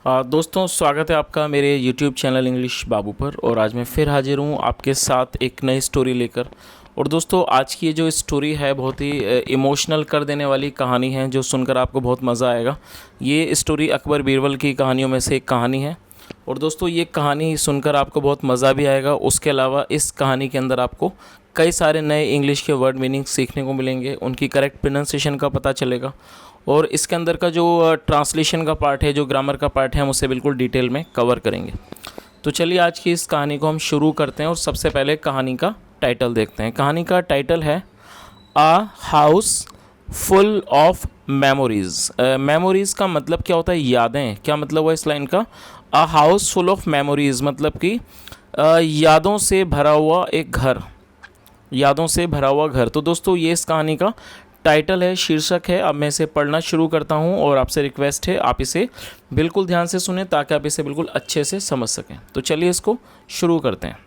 दोस्तों, स्वागत है आपका मेरे YouTube चैनल इंग्लिश बाबू पर। और आज मैं फिर हाजिर हूँ आपके साथ एक नई स्टोरी लेकर। और दोस्तों, आज की ये जो स्टोरी है बहुत ही इमोशनल कर देने वाली कहानी है, जो सुनकर आपको बहुत मज़ा आएगा। ये स्टोरी अकबर बीरबल की कहानियों में से एक कहानी है। और दोस्तों, ये कहानी सुनकर आपको बहुत मज़ा भी आएगा। उसके अलावा इस कहानी के अंदर आपको कई सारे नए इंग्लिश के वर्ड मीनिंग सीखने को मिलेंगे, उनकी करेक्ट प्रोनाउंसिएशन का पता चलेगा। और इसके अंदर का जो ट्रांसलेशन का पार्ट है, जो ग्रामर का पार्ट है, हम उसे बिल्कुल डिटेल में कवर करेंगे। तो चलिए आज की इस कहानी को हम शुरू करते हैं। और सबसे पहले कहानी का टाइटल देखते हैं। कहानी का टाइटल है a house full of memories. Memories का मतलब क्या होता है? यादें। क्या मतलब हुआ इस लाइन का? आ हाउस फुल ऑफ मेमोरीज़ मतलब कि यादों से भरा हुआ एक घर, यादों से भरा हुआ घर। तो दोस्तों, ये इस कहानी का टाइटल है, शीर्षक है। अब मैं इसे पढ़ना शुरू करता हूँ और आपसे रिक्वेस्ट है आप इसे बिल्कुल ध्यान से सुने ताकि आप इसे बिल्कुल अच्छे से समझ सकें। तो चलिए इसको शुरू करते हैं।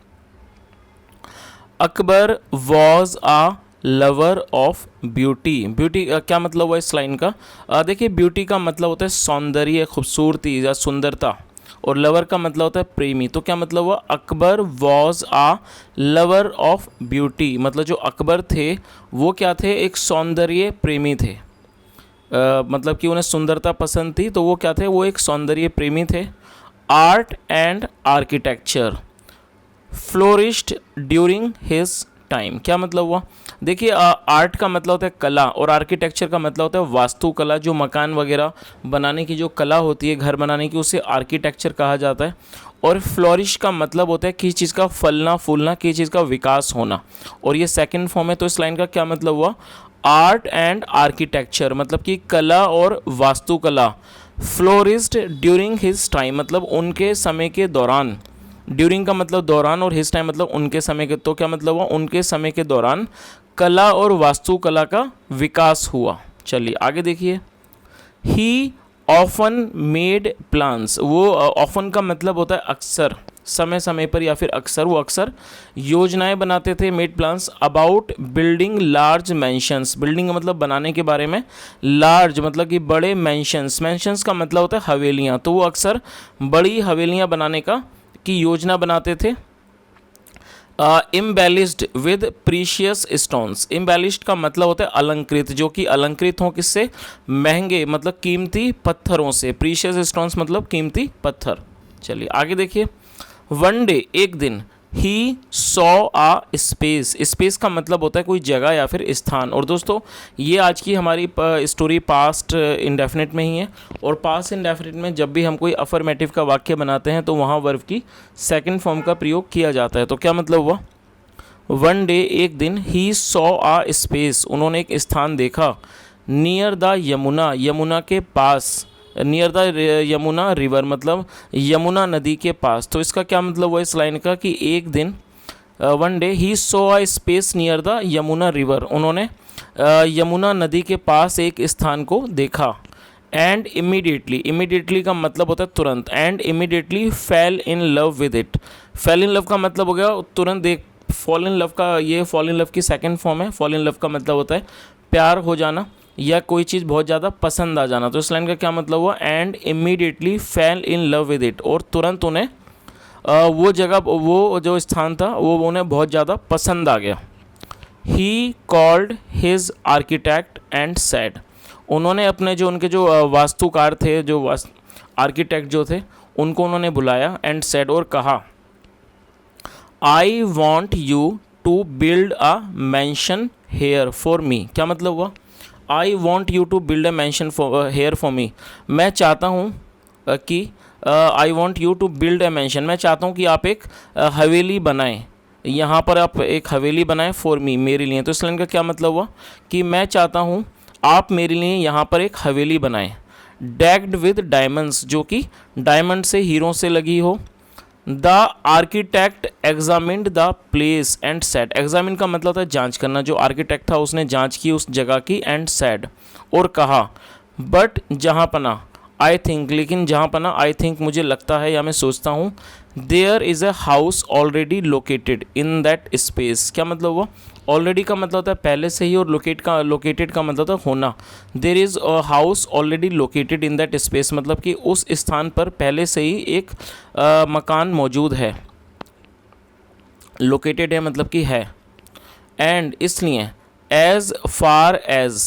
Akbar was a lover of beauty. Beauty क्या मतलब हुआ इस लाइन का? देखिए, ब्यूटी का मतलब होता है सौंदर्य, खूबसूरती या सुंदरता। और लवर का मतलब होता है प्रेमी। तो क्या मतलब हुआ? Akbar was a lover of beauty. मतलब जो अकबर थे वो क्या थे? एक सौंदर्य प्रेमी थे। मतलब कि उन्हें सुंदरता पसंद थी, तो वो क्या थे? वो एक सौंदर्य प्रेमी थे। Art and architecture flourished during his time. क्या मतलब हुआ? देखिए, आर्ट का मतलब होता है कला और आर्किटेक्चर का मतलब होता है वास्तुकला। जो मकान वगैरह बनाने की जो कला होती है, घर बनाने की, उसे आर्किटेक्चर कहा जाता है। और फ्लोरिश का मतलब होता है किसी चीज़ का फलना फूलना, किसी चीज़ का विकास होना। और ये सेकंड फॉर्म है। तो इस लाइन का क्या मतलब हुआ? आर्ट एंड आर्किटेक्चर मतलब कि कला और वास्तुकला फ्लोरिस्ड ड्यूरिंग हिज टाइम मतलब उनके समय के दौरान। ड्यूरिंग का मतलब दौरान और हिज टाइम मतलब उनके समय के। तो क्या मतलब हुआ? उनके समय के दौरान कला और वास्तुकला का विकास हुआ। चलिए आगे देखिए। ही ऑफन मेड प्लान्स। वो ऑफन का मतलब होता है अक्सर, समय समय पर या फिर अक्सर। वो अक्सर योजनाएं बनाते थे, made plans about building large mansions. Building का मतलब बनाने के बारे में, लार्ज मतलब कि बड़े मैंशंस। मैंशंस का मतलब होता है हवेलियाँ। तो वो अक्सर बड़ी हवेलियाँ बनाने की योजना बनाते थे। इम्बेलिस्ड विद प्रीशियस स्टोन्स। इम्बेलिस्ड का मतलब होता है अलंकृत, जो कि अलंकृत हों किससे? महंगे मतलब कीमती पत्थरों से। प्रीशियस स्टोन्स मतलब कीमती पत्थर। चलिए आगे देखिए। वन डे एक दिन, he saw a space. Space का मतलब होता है कोई जगह या फिर स्थान। और दोस्तों, ये आज की हमारी स्टोरी पास्ट इंडेफिनिट में ही है। और पास्ट इंडेफिनिट में जब भी हम कोई अफर्मेटिव का वाक्य बनाते हैं तो वहाँ वर्ब की सेकंड फॉर्म का प्रयोग किया जाता है। तो क्या मतलब हुआ? वन डे एक दिन, ही सॉ आ स्पेस उन्होंने एक स्थान देखा। नियर द यमुना, यमुना के पास। नियर द यमुना रिवर मतलब यमुना नदी के पास। तो इसका क्या मतलब हुआ इस लाइन का? कि एक दिन, one day he saw a space near the Yamuna river, उन्होंने यमुना नदी के पास एक स्थान को देखा। एंड इमीडिएटली, इमीडिएटली का मतलब होता है तुरंत। And immediately fail in love with it. Fail in love का मतलब हो गया तुरंत देख। फॉल इन लव का, ये फॉल इन लव की सेकंड फॉर्म है। फॉल इन लव का मतलब होता है प्यार हो जाना या कोई चीज़ बहुत ज़्यादा पसंद आ जाना। तो इस लाइन का क्या मतलब हुआ? And immediately fail in love with it. और तुरंत उन्हें वो जगह, वो जो स्थान था वो उन्हें बहुत ज़्यादा पसंद आ गया। He called his architect and said. उन्होंने अपने जो उनके जो वास्तुकार थे, जो आर्किटेक्ट जो थे, उनको उन्होंने बुलाया। एंड सेड और कहा, I want you to build a mansion here for me. क्या मतलब हुआ? I want you to build a mansion here for me. मैं चाहता हूँ कि I want you to build a mansion, मैं चाहता हूँ कि आप एक हवेली बनाएं। यहाँ पर आप एक हवेली बनाएं फॉर मी, मेरे लिए। तो इस लाइन का क्या मतलब हुआ? कि मैं चाहता हूँ आप मेरे लिए यहाँ पर एक हवेली बनाएं। डेक्ड विद डायमंड्स, जो कि डायमंड से, हीरों से लगी हो। The architect examined the place and said. Examine का मतलब होता है जांच करना। जो आर्किटेक्ट था उसने जांच की उस जगह की। एंड सेड और कहा, बट जहाँ पना, आई थिंक, लेकिन जहाँ पना, आई थिंक मुझे लगता है या मैं सोचता हूँ, there is a house already located in that space. क्या मतलब हुआ? ऑलरेडी का मतलब होता है पहले से ही, और लोकेटेड का मतलब होता है होना। There is a house already located in that space मतलब कि उस स्थान पर पहले से ही एक मकान मौजूद है। लोकेटेड है मतलब कि है। एंड इसलिए as far as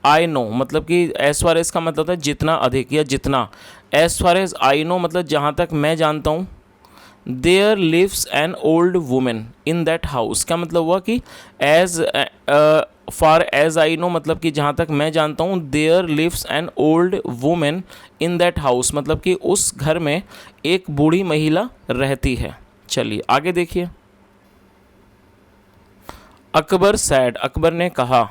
I know मतलब कि एज फार एज का मतलब होता है जितना अधिक या जितना। As far as I know मतलब जहाँ तक मैं जानता हूँ। There lives an old women in that house. क्या मतलब हुआ कि as far as I know मतलब कि जहाँ तक मैं जानता हूँ, there lives an old women in that house मतलब कि उस घर में एक बूढ़ी महिला रहती है। चलिए आगे देखिए। अकबर सैड अकबर ने कहा,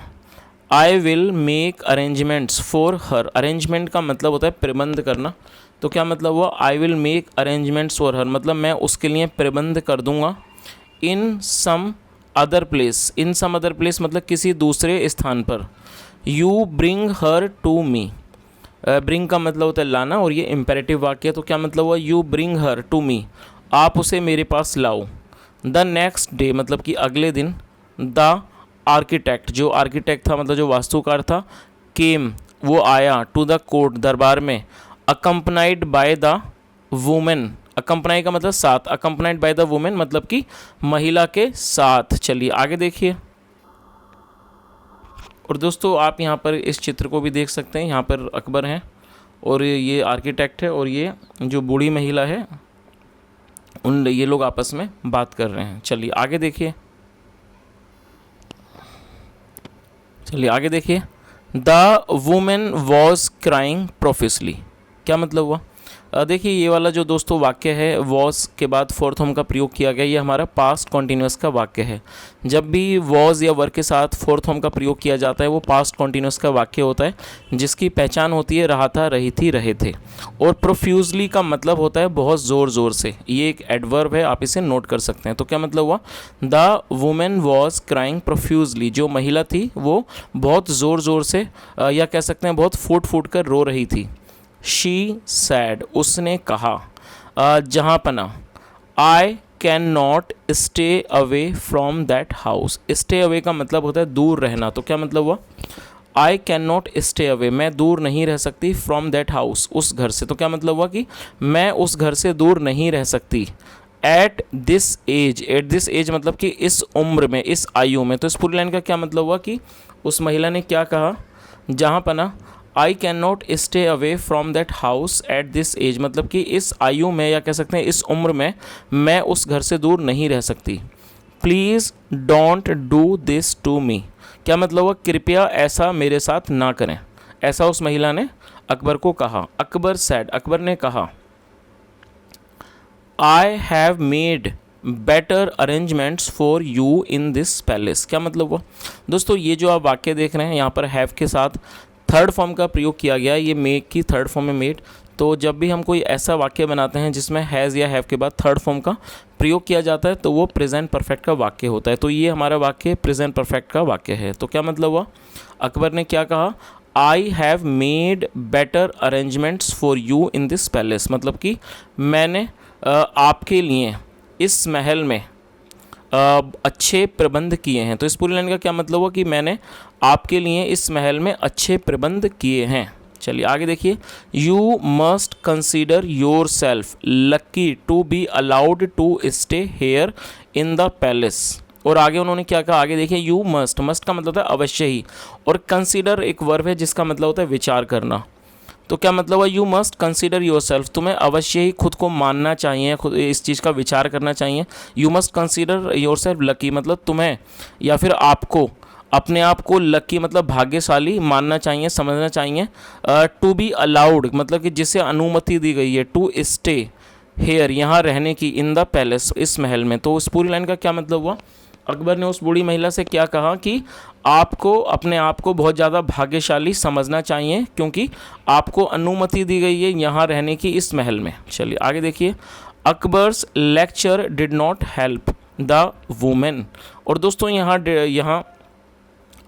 आई will make arrangements for her. Arrangement का मतलब होता है प्रबंध करना। तो क्या मतलब हुआ? I will make arrangements for her मतलब मैं उसके लिए प्रबंध कर दूंगा। In some other place, in some other place मतलब किसी दूसरे स्थान पर। You bring her to me. Bring का मतलब होता है लाना, और ये इम्पेरेटिव वाक्य है। तो क्या मतलब हुआ? You bring her to me, आप उसे मेरे पास लाओ। द नेक्स्ट डे मतलब कि अगले दिन। द आर्किटेक्ट, जो आर्किटेक्ट था मतलब जो वास्तुकार था, केम वो आया, टू द कोर्ट दरबार में, अकम्पनाइड बाय द वुमेन। अकम्पनाई का मतलब साथ, अकम्पनाइड बाय द वुमेन मतलब कि महिला के साथ। चलिए आगे देखिए। और दोस्तों आप यहाँ पर इस चित्र को भी देख सकते हैं। यहाँ पर अकबर हैं और ये आर्किटेक्ट है, और ये जो बूढ़ी महिला है ये लोग आपस में बात कर रहे हैं। चलिए आगे देखिए। The women was crying profusely. क्या मतलब हुआ? देखिए ये वाला जो दोस्तों वाक्य है, वॉज के बाद फोर्थ फॉर्म का प्रयोग किया गया, ये हमारा पास्ट कॉन्टिन्यूस का वाक्य है। जब भी वॉज या वर के साथ फोर्थ फॉर्म का प्रयोग किया जाता है वो पास्ट कॉन्टिन्यूस का वाक्य होता है, जिसकी पहचान होती है रहा था, रही थी, रहे थे। और प्रोफ्यूजली का मतलब होता है बहुत ज़ोर ज़ोर से। ये एक एडवर्ब है, आप इसे नोट कर सकते हैं। तो क्या मतलब हुआ? The women was crying profusely, जो महिला थी वो बहुत ज़ोर ज़ोर से या कह सकते हैं बहुत फूट फूट कर रो रही थी। शी सैड उसने कहा, जहाँ पना, I can not stay away from that house. Stay away का मतलब होता है दूर रहना। तो क्या मतलब हुआ? आई कैन नॉट स्टे अवे, मैं दूर नहीं रह सकती, फ्रॉम दैट हाउस उस घर से। तो क्या मतलब हुआ कि मैं उस घर से दूर नहीं रह सकती। एट दिस एज मतलब कि इस उम्र में, इस आयु में। तो इस पूरी लाइन का क्या मतलब हुआ कि उस महिला ने क्या कहा? जहाँ पना, I can not stay away from that house at this age मतलब कि इस आयु में या कह सकते हैं इस उम्र में मैं उस घर से दूर नहीं रह सकती। Please don't do this to me. क्या मतलब हुआ? कृपया ऐसा मेरे साथ ना करें। ऐसा उस महिला ने अकबर को कहा। अकबर सैड अकबर ने कहा, I have made better arrangements for you in this palace. क्या मतलब हुआ? दोस्तों ये जो आप वाक्य देख रहे हैं यहाँ पर हैव के साथ थर्ड फॉर्म का प्रयोग किया गया है। ये मेक की थर्ड फॉर्म में मेड। तो जब भी हम कोई ऐसा वाक्य बनाते हैं जिसमें हैज़ या हैव के बाद थर्ड फॉर्म का प्रयोग किया जाता है तो वो प्रेजेंट परफेक्ट का वाक्य होता है। तो ये हमारा वाक्य प्रेजेंट परफेक्ट का वाक्य है। तो क्या मतलब हुआ? अकबर ने क्या कहा? I have made better arrangements for you in this palace मतलब कि मैंने आपके लिए इस महल में अच्छे प्रबंध किए हैं। तो इस पूरी लाइन का क्या मतलब हुआ कि मैंने आपके लिए इस महल में अच्छे प्रबंध किए हैं। चलिए आगे देखिए। You must consider yourself lucky to be allowed to stay here in the palace. और आगे उन्होंने क्या कहा? आगे देखिए। यू मस्ट का मतलब होता है अवश्य ही, और कंसीडर एक वर्ब है जिसका मतलब होता है विचार करना। तो क्या मतलब है? You must consider your self, तुम्हें अवश्य ही खुद को मानना चाहिए, खुद इस चीज़ का विचार करना चाहिए। You must consider yourself lucky मतलब तुम्हें या फिर आपको अपने आप को लकी मतलब भाग्यशाली मानना चाहिए, समझना चाहिए। टू बी अलाउड मतलब कि जिसे अनुमति दी गई है, टू स्टे हेयर यहाँ रहने की, इन द पैलेस इस महल में। तो उस पूरी लाइन का क्या मतलब हुआ? अकबर ने उस बूढ़ी महिला से क्या कहा कि आपको अपने आप को बहुत ज़्यादा भाग्यशाली समझना चाहिए क्योंकि आपको अनुमति दी गई है यहाँ रहने की इस महल में। चलिए आगे देखिए। Akbar's lecture did not help the women. और दोस्तों यहाँ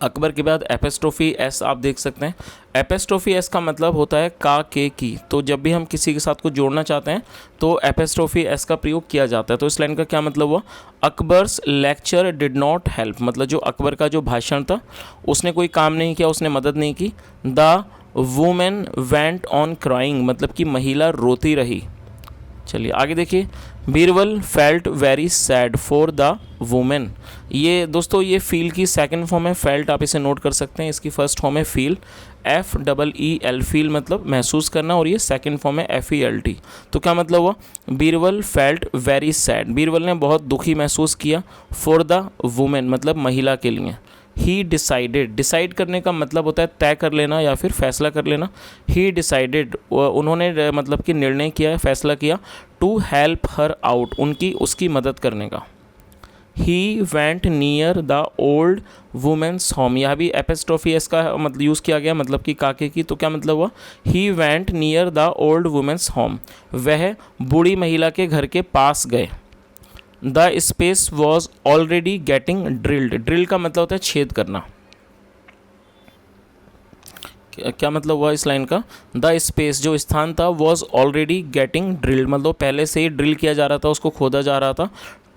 अकबर के बाद एपेस्ट्रोफी एस आप देख सकते हैं। एपेस्ट्रोफी एस का मतलब होता है का के की। तो जब भी हम किसी के साथ कुछ जोड़ना चाहते हैं तो एपेस्ट्रोफी एस का प्रयोग किया जाता है। तो इस लाइन का क्या मतलब हुआ, Akbar's lecture did not help, मतलब जो अकबर का जो भाषण था उसने कोई काम नहीं किया, उसने मदद नहीं की। The women went on crying, मतलब कि महिला रोती रही। चलिए आगे देखिए, Birbal felt very sad for the women. ये दोस्तों ये फील की सेकंड फॉर्म है, फेल्ट आप इसे नोट कर सकते हैं। इसकी फर्स्ट फॉर्म है फील, FEEL, फील मतलब महसूस करना, और ये सेकंड फॉर्म है FELT। तो क्या मतलब हुआ, Birbal felt very sad, Birbal ने बहुत दुखी महसूस किया, फॉर द वुमेन मतलब महिला के लिए। ही डिसाइडेड, डिसाइड करने का मतलब होता है तय कर लेना या फिर फैसला कर लेना। ही डिसाइडेड, उन्होंने मतलब कि निर्णय किया है, फैसला किया, टू हेल्प हर आउट, उनकी उसकी मदद करने का। He went near the old women's home, यह भी एपेस्ट्रोफी एस का मतलब यूज़ किया गया, मतलब कि काके की। तो क्या मतलब हुआ, he went near the old women's home, वह बूढ़ी महिला के घर के पास गए। The space was already getting drilled, drill का मतलब होता है छेद करना। क्या मतलब हुआ इस लाइन का, द स्पेस जो स्थान था, वॉज ऑलरेडी गेटिंग ड्रिल्ड, मतलब पहले से ही ड्रिल किया जा रहा था, उसको खोदा जा रहा था।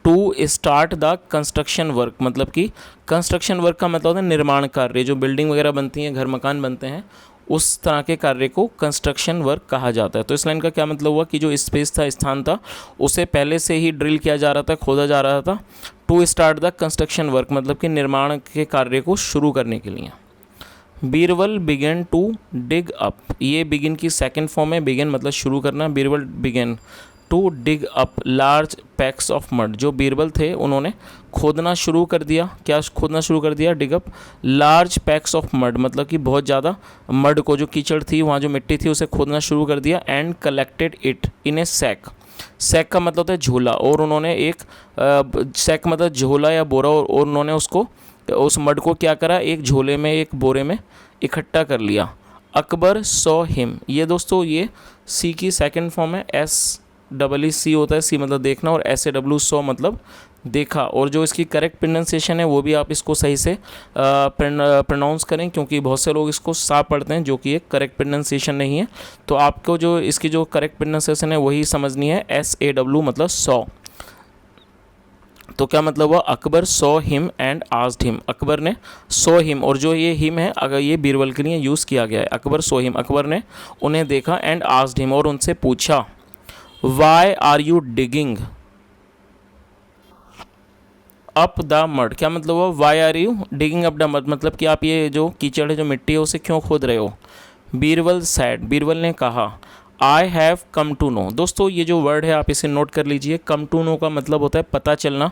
To start the construction work, मतलब कि कंस्ट्रक्शन वर्क का मतलब होता है निर्माण कार्य, जो बिल्डिंग वगैरह बनती हैं, घर मकान बनते हैं, उस तरह के कार्य को कंस्ट्रक्शन वर्क कहा जाता है। तो इस लाइन का क्या मतलब हुआ कि जो स्पेस था, स्थान था, उसे पहले से ही ड्रिल किया जा रहा था, खोदा जा रहा था। To start the construction work मतलब कि निर्माण के कार्य को शुरू करने के लिए। Birbal began to dig up, ये बिगिन की सेकंड फॉर्म है, बिगन मतलब शुरू करना। Birbal began to dig up large packs of mud, जो बीरबल थे उन्होंने खोदना शुरू कर दिया। क्या खोदना शुरू कर दिया, dig up large packs of mud, मतलब कि बहुत ज़्यादा मड को, जो कीचड़ थी वहाँ जो मिट्टी थी उसे खोदना शुरू कर दिया। And collected it in a sack, sack का मतलब होता है झोला, और उन्होंने एक सैक मतलब झोला या बोरा, और उन्होंने उसको उस मड को क्या करा, एक झोले में, एक बोरे में इकट्ठा कर लिया। अकबर सॉ हिम, ये दोस्तों ये सी की सेकंड फॉर्म है, SEEC होता है, सी मतलब देखना, और SAW सॉ मतलब देखा। और जो इसकी करेक्ट प्रोनाउंसिएशन है वो भी आप इसको सही से प्रोनाउंस करें, क्योंकि बहुत से लोग इसको सा पढ़ते हैं, जो कि एक करेक्ट प्रोनाउंसिएशन नहीं है। तो आपको जो इसकी जो करेक्ट प्रोनाउंसिएशन है वही समझनी है, SAW मतलब सॉ। तो क्या मतलब हुआ, Akbar saw him and asked him, Akbar ने सॉ हिम, और जो ये हिम है अगर ये बीरबल के लिए यूज़ किया गया है। अकबर सॉ हिम, अकबर ने उन्हें देखा, एंड आस्क्ड हिम, और उनसे पूछा, why are you digging up the mud, क्या मतलब हुआ, why are you digging up the mud, मतलब कि आप ये जो कीचड़ है, जो मिट्टी है, उसे क्यों खोद रहे हो। बीरबल सैड, बीरबल ने कहा, I have come to know, दोस्तों ये जो वर्ड है आप इसे नोट कर लीजिए। कम टू नो का मतलब होता है पता चलना,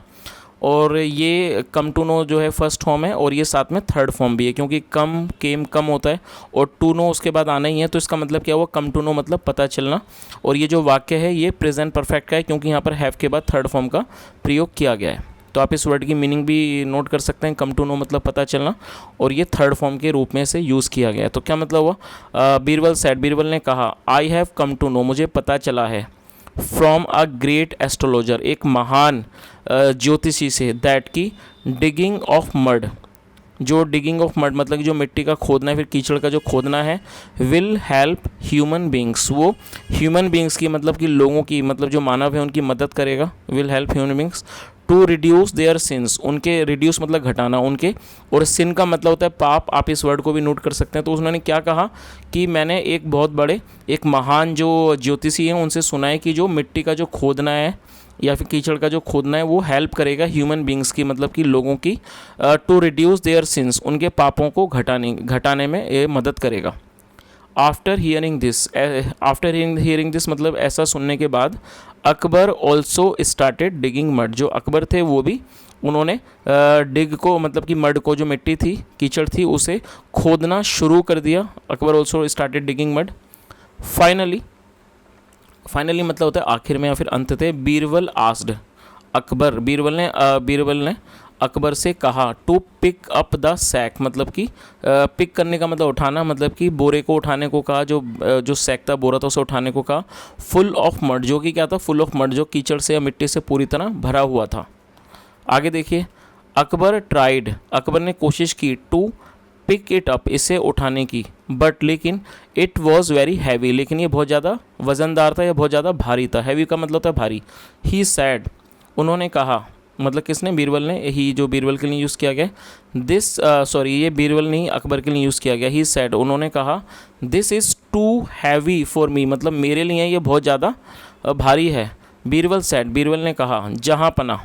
और ये कम टू नो जो है फर्स्ट फॉर्म है, और ये साथ में थर्ड फॉर्म भी है, क्योंकि कम केम कम होता है और टू नो उसके बाद आना ही है। तो इसका मतलब क्या हुआ, कम टू नो मतलब पता चलना। और ये जो वाक्य है ये प्रेजेंट परफेक्ट का है, क्योंकि यहाँ पर हैव के बाद थर्ड फॉर्म का प्रयोग किया गया है। तो आप इस वर्ड की मीनिंग भी नोट कर सकते हैं, कम टू नो मतलब पता चलना, और ये थर्ड फॉर्म के रूप में से यूज़ किया गया है। तो क्या मतलब हुआ, बीरबल सैड, बीरबल ने कहा, I have come to know, मुझे पता चला है, फ्रॉम अ ग्रेट एस्ट्रोलॉजर, एक महान ज्योतिषी से, दैट की डिगिंग ऑफ मड, जो डिगिंग ऑफ मड मतलब कि जो मिट्टी का खोदना है, फिर कीचड़ का जो खोदना है, विल हेल्प ह्यूमन बींग्स, वो ह्यूमन बींग्स की मतलब कि लोगों की, मतलब जो मानव है उनकी मदद करेगा। Will help human beings to reduce their sins, उनके रिड्यूस मतलब घटाना उनके, और सिन का मतलब होता है पाप, आप इस वर्ड को भी नोट कर सकते हैं। तो उन्होंने क्या कहा कि मैंने एक बहुत बड़े, एक महान जो ज्योतिषी हैं उनसे सुना है कि जो मिट्टी का जो खोदना है या फिर कीचड़ का जो खोदना है वो हेल्प करेगा ह्यूमन बींग्स की, मतलब कि लोगों की, टू रिड्यूस देयर सिंस, उनके पापों को घटाने में ये मदद करेगा। आफ्टर हियरिंग दिस मतलब ऐसा सुनने के बाद, Akbar also started digging mud, जो अकबर थे वो भी उन्होंने डिग को मतलब कि मड को, जो मिट्टी थी, कीचड़ थी, उसे खोदना शुरू कर दिया। Akbar also started digging mud. Finally मतलब होता है आखिर में या फिर अंततः, बीरबल आस्क्ड, अकबर, बीरबल ने अकबर से कहा, to pick up the sack, मतलब कि पिक करने का मतलब उठाना, मतलब कि बोरे को उठाने को कहा, जो सैक था, बोरा था, उसे उठाने को कहा। फुल ऑफ मड, जो कि क्या था, फुल ऑफ मड, जो कीचड़ से या मिट्टी से पूरी तरह भरा हुआ था। आगे देखिए, अकबर ट्राइड, अकबर ने कोशिश की, टू पिक इट अप, इसे उठाने की, बट लेकिन इट वॉज वेरी हैवी, लेकिन ये बहुत ज़्यादा वज़नदार था या बहुत ज़्यादा भारी था। हैवी का मतलब होता है भारी। ही सैड, उन्होंने कहा, मतलब किसने, बीरबल ने, ही जो बीरबल के लिए यूज़ किया गया, दिस सॉरी ये बीरबल नहीं अकबर के लिए यूज़ किया गया। ही सैड, उन्होंने कहा, this is too heavy for me, मतलब मेरे लिए ये बहुत ज़्यादा भारी है। बीरबल सैड, बीरबल ने कहा, जहाँ पना,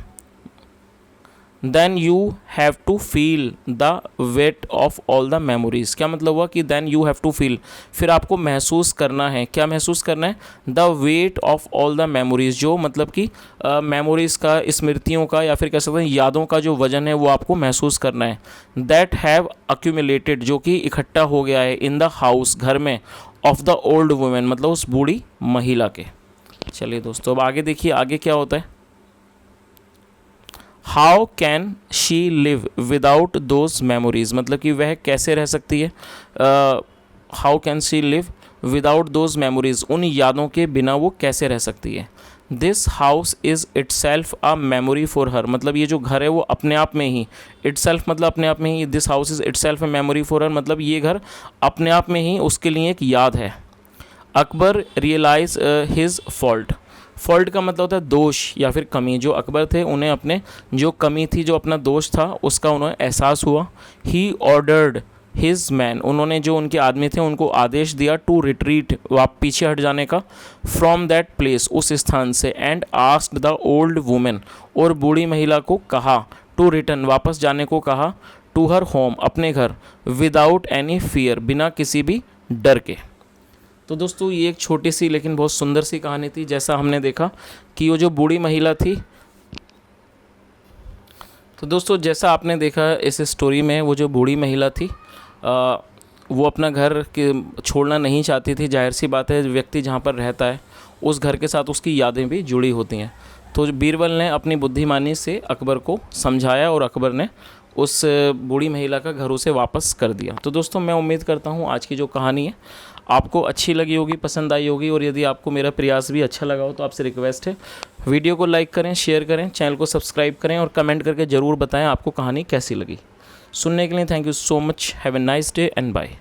then you have to feel the weight of all the memories. क्या मतलब हुआ कि then you have to feel, फिर आपको महसूस करना है, क्या महसूस करना है, the weight of all the memories, जो मतलब कि मेमोरीज़ का, स्मृतियों का, या फिर कह सकते हैं यादों का जो वजन है वो आपको महसूस करना है। दैट हैव अक्यूमुलेटेड, जो कि इकट्ठा हो गया है, इन द हाउस, घर में, ऑफ द ओल्ड वुमेन, मतलब उस बूढ़ी महिला के। चलिए दोस्तों अब आगे देखिए आगे क्या होता है। How can she live without those memories, मतलब कि वह कैसे रह सकती है, how can she live without those memories, उन यादों के बिना वो कैसे रह सकती है। This house is itself a memory for her, मतलब ये जो घर है वो अपने आप में ही, इटसेल्फ मतलब अपने आप में ही, this house is itself a memory for her, मतलब ये घर अपने आप में ही उसके लिए एक याद है। Akbar realize his fault, fault का मतलब होता है दोष या फिर कमी। जो अकबर थे उन्हें अपने जो कमी थी, जो अपना दोष था, उसका उन्हें एहसास हुआ। ही ऑर्डर्ड हिज मैन, उन्होंने जो उनके आदमी थे उनको आदेश दिया, टू रिट्रीट, वाप पीछे हट जाने का, फ्रॉम दैट प्लेस, उस स्थान से, and asked the old women, और बूढ़ी महिला को कहा, टू रिटर्न, वापस जाने को कहा, टू हर होम, अपने घर, विदाउट एनी फियर, बिना किसी भी डर के। तो दोस्तों ये एक छोटी सी लेकिन बहुत सुंदर सी कहानी थी। जैसा हमने देखा कि वो जो बूढ़ी महिला थी, तो दोस्तों जैसा आपने देखा इस स्टोरी में, वो जो बूढ़ी महिला थी वो अपना घर के छोड़ना नहीं चाहती थी। जाहिर सी बात है, व्यक्ति जहाँ पर रहता है उस घर के साथ उसकी यादें भी जुड़ी होती हैं। तो बीरबल ने अपनी बुद्धिमानी से अकबर को समझाया और अकबर ने उस बूढ़ी महिला का घर उसे वापस कर दिया। तो दोस्तों मैं उम्मीद करता हूँ आज की जो कहानी है आपको अच्छी लगी होगी, पसंद आई होगी, और यदि आपको मेरा प्रयास भी अच्छा लगा हो तो आपसे रिक्वेस्ट है वीडियो को लाइक करें, शेयर करें, चैनल को सब्सक्राइब करें और कमेंट करके ज़रूर बताएं आपको कहानी कैसी लगी। सुनने के लिए thank you so much. Have a nice day and bye.